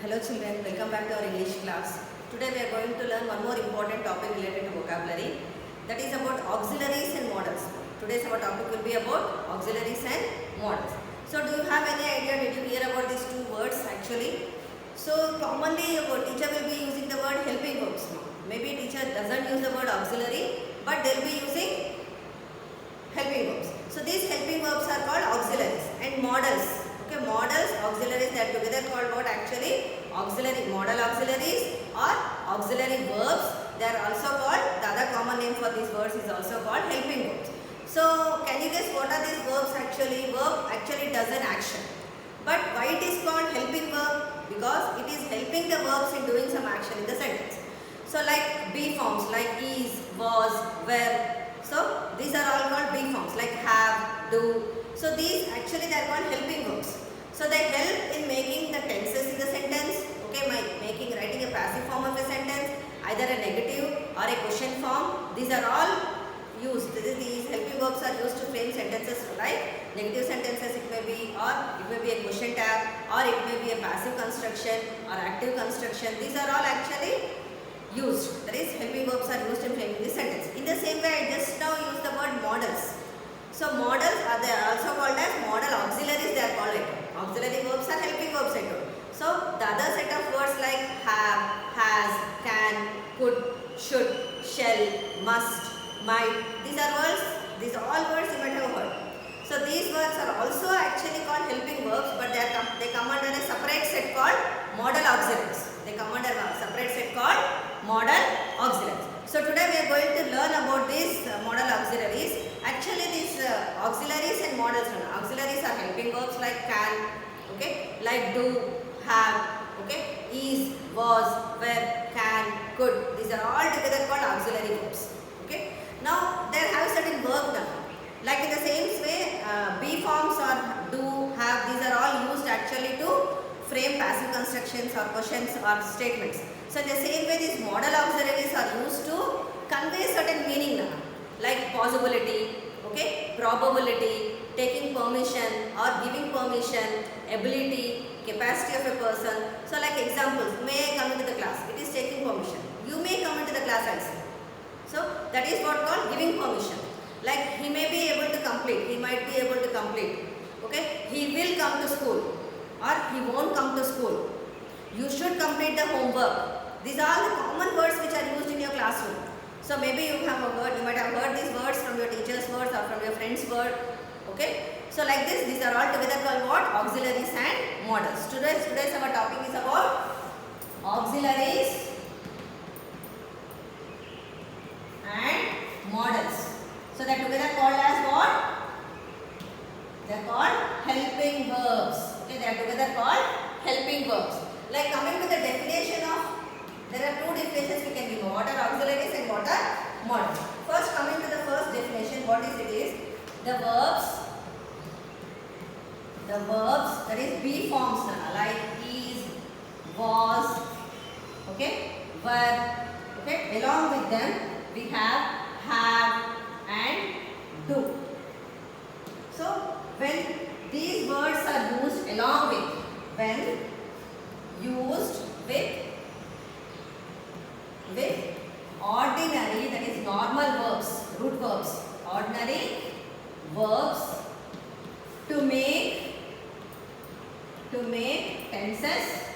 Hello children, welcome back to our English class. Today we are going to learn one more important topic related to vocabulary, that is about auxiliaries and models. Today's our topic will be about auxiliaries and models. So do you have any idea, did you hear about these two words actually? So commonly our teacher will be using the word helping verbs. Maybe teacher doesn't use the word auxiliary, but they will be using helping verbs. So these helping verbs are called auxiliaries and models. Okay, models, auxiliaries, they are together called what actually? Auxiliary, model auxiliaries or auxiliary verbs. They are also called, the other common name for these words is also called helping verbs. So can you guess what are these verbs actually? Verb actually does an action. But why it is called helping verb? Because it is helping the verbs in doing some action in the sentence. So like be forms like is, was, were. So these are all called be forms like have, do. So these actually they are called helping verbs. So they help in making the tenses in the sentence. Okay, writing a passive form of a sentence, either a negative or a question form. These are all used. These helping verbs are used to frame sentences, right? Negative sentences it may be, or it may be a question tag, or it may be a passive construction or active construction. These are all actually used. That is, helping verbs are used in framing this sentence. In the same way, I just now used the word models. So models are they are also called as model auxiliaries. They are called like auxiliary verbs are helping verbs. I told. So the other set of words like have, has, can, could, should, shall, must, might. These are words. These are all words you might have heard. So these words are also actually called helping verbs, but they come under a separate set called model auxiliaries. They come under a separate set called model auxiliaries. So today we are going to learn about these model auxiliaries. Actually these auxiliaries and models, auxiliaries are helping verbs like can, okay, like do, have, okay, is, was, were, can, could. These are all together called auxiliary verbs. Okay. Now they have certain verb now. Like in the same way, be forms or do, have, these are all used actually to frame passive constructions or questions or statements. So in the same way, these model auxiliaries are used to convey certain meaning now, like possibility, okay, probability, taking permission or giving permission, ability, capacity of a person. So like examples, may I come into the class? It is taking permission. You may come into the class also. So that is what called giving permission. Like he may be able to complete, he might be able to complete. Okay, he will come to school or he won't come to school. You should complete the homework. These are the common words which are used in your classroom. So maybe you might have heard these words from your teacher's words or from your friend's word. Okay. So like this, these are all together called what? Auxiliaries and models. Today's our topic is about auxiliaries and models. So they are together called as what? They are called helping verbs. Okay, they are together called helping verbs. Like coming to the definition of, there are two definitions we can give. What are auxiliaries and what are models? First, coming to the first definition, what is it is? The verbs that is be forms now, like is, was, okay, were, okay. Along with them, we have and do. So when these words are used along with, when used with ordinary, that is normal verbs, root verbs, ordinary verbs to make tenses,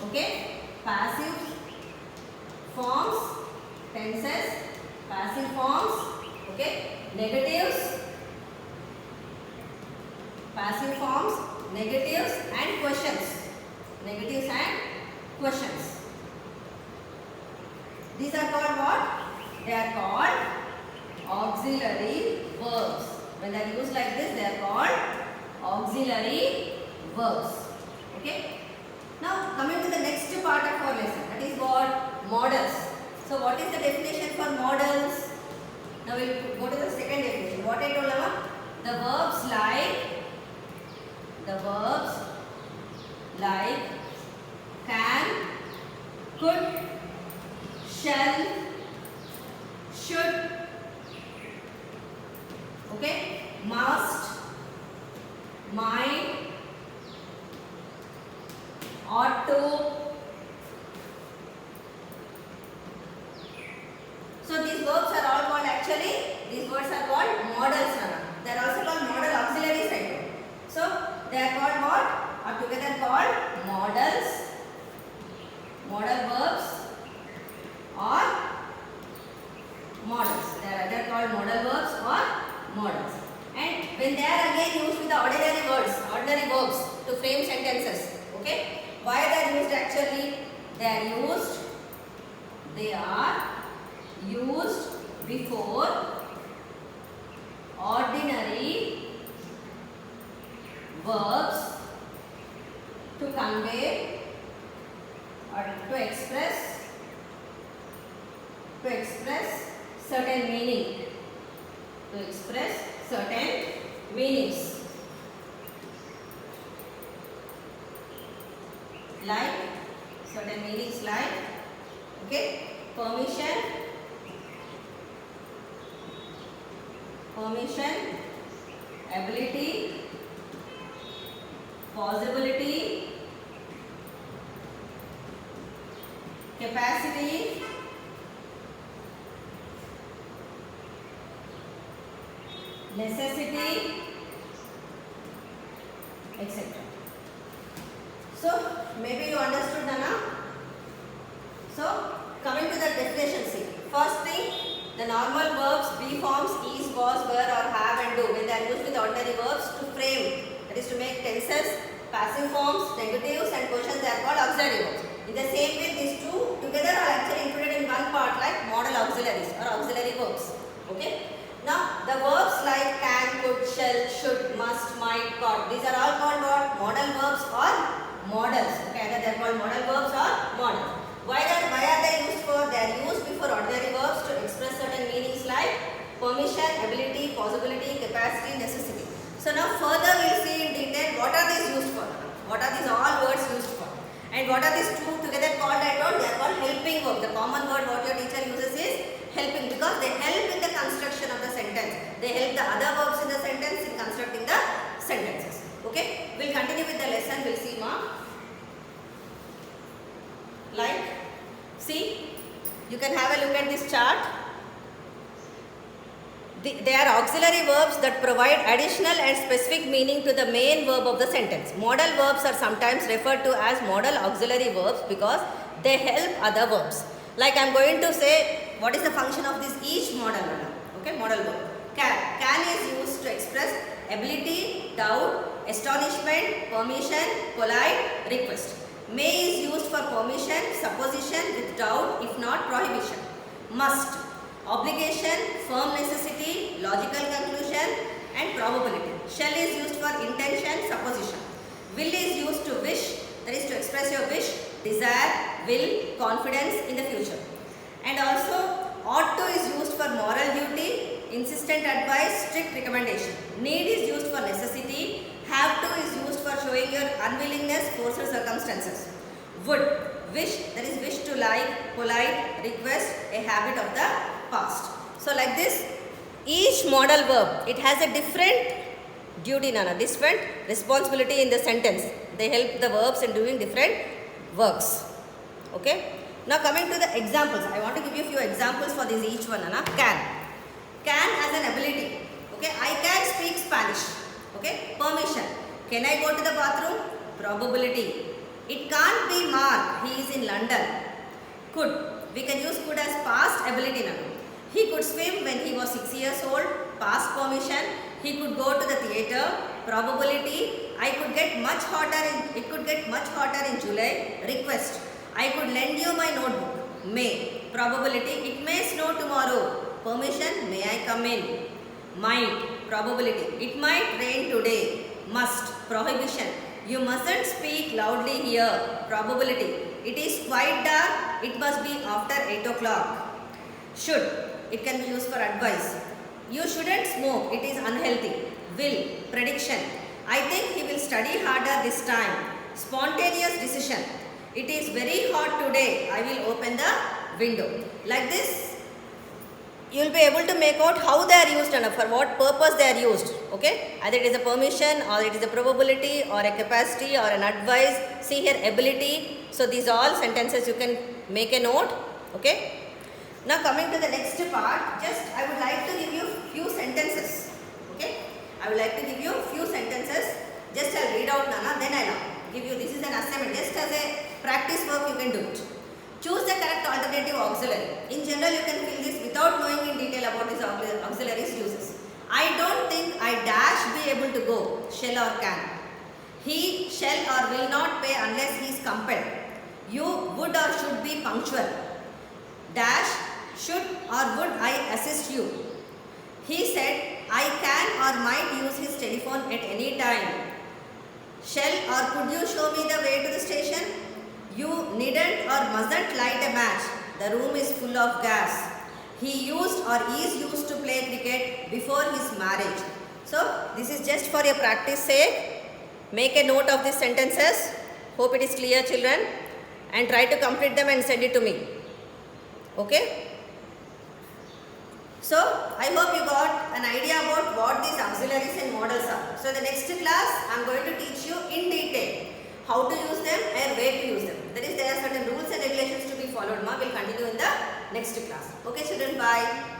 okay, passive forms, tenses, passive forms, okay, negatives, passive forms, negatives and questions. Negatives and questions. These are called what? They are called auxiliary verbs. When they are used like this, they are called auxiliary verbs. Okay. Now coming to the next part of our lesson, that is what? Models. So what is the definition for models? Now we will go to the second definition. What I told about? The verbs like can, could, shall, should, okay, must, might, ought to. So these verbs are all called, actually these words are called modals. They are also called modal auxiliaries, right? So they are called what? Are together called modals, modal verbs or modals. They are either called modal verbs or modals. And when they are again used with the ordinary words, ordinary verbs to frame sentences. Okay? Why they are used actually? They are used before ordinary verbs to convey or to express certain meaning, to express certain meanings, like certain meanings like, okay, permission, ability, possibility, capacity, necessity, etc. So maybe you understood, Nana. So coming to the definition, see, first thing, the normal verbs be forms is, was, were or have and do, when they are used with ordinary verbs to frame, that is to make tenses, passive forms, negatives and questions, they are called auxiliary verbs. In the same way, these two together are actually included in one part like modal auxiliaries or auxiliary verbs. Okay. Now the verbs like can, could, shall, should, must, might, got, these are all called what? Modal verbs or modals. Okay, either they are called modal verbs or modals. Why are they used for? They are used before ordinary verbs to express certain meanings like permission, ability, possibility, capacity, necessity. So now further we will see in detail what are these used for. What are these all words used for? And what are these two together called? I told they are called helping verbs. The common word what your teacher uses is helping, because they help in the construction of the sentence. They help the other verbs in the sentence in constructing the sentences. Okay, we will continue with the lesson. We will see more. Like, see, you can have a look at this chart. They are auxiliary verbs that provide additional and specific meaning to the main verb of the sentence. Modal verbs are sometimes referred to as modal auxiliary verbs because they help other verbs. Like I am going to say, what is the function of this each modal verb? Okay, modal verb. Can is used to express ability, doubt, astonishment, permission, polite, request. May is used for permission, supposition with doubt, if not prohibition. Must, obligation, firm necessity, logical conclusion and probability. Shall is used for intention, supposition. Will is used to wish, that is to express your wish, desire, will, confidence in the future. And also ought to is used for moral duty, insistent advice, strict recommendation. Need is used for necessity. Have to is used for showing your unwillingness, force or circumstances. Would, wish, that is wish to like, polite, request, a habit of the past. So like this, each modal verb, it has a different duty, different responsibility in the sentence. They help the verbs in doing different works. Okay. Now coming to the examples, I want to give you a few examples for this each one. Can. Can as an ability. Okay, I can speak Spanish. Okay, permission. Can I go to the bathroom? Probability. It can't be Mark, he is in London. Could. We can use could as past ability now. He could swim when he was 6 years old. Past permission. He could go to the theatre. Probability. I could get much hotter it could get much hotter in July. Request. I could lend you my notebook. May. Probability. It may snow tomorrow. Permission. May I come in? Might. Probability. It might rain today. Must. Prohibition. You mustn't speak loudly here. Probability. It is quite dark. It must be after 8 o'clock. Should. It can be used for advice. You shouldn't smoke. It is unhealthy. Will. Prediction. I think he will study harder this time. Spontaneous decision. It is very hot today. I will open the window. Like this, you will be able to make out how they are used and for what purpose they are used. Okay, either it is a permission or it is a probability or a capacity or an advice. See here, ability. So these all sentences you can make a note. Okay. Now coming to the next part, just I would like to give you few sentences. Okay, I would like to give you few sentences. Just I'll read out Nana, then I'll give you. This is an assignment. Just as a practice work, you can do it. Choose the correct alternative auxiliary. In general, you can fill this without knowing in detail about this auxiliary's uses. I don't think I dash be able to go, shall or can. He shall or will not pay unless he is compelled. You would or should be punctual. Dash, should or would I assist you. He said, I can or might use his telephone at any time. Shall or could you show me the way to the station? You needn't or mustn't light a match. The room is full of gas. He used or is used to play cricket before his marriage. So, this is just for your practice sake. Make a note of these sentences. Hope it is clear, children. And try to complete them and send it to me. Okay? So, I hope you got an idea about what these auxiliaries and models are. So, the next class, I am going to teach you in detail how to use them and where to use them. That is, there are certain rules and regulations to be followed. We will continue in the next class. Okay children, bye.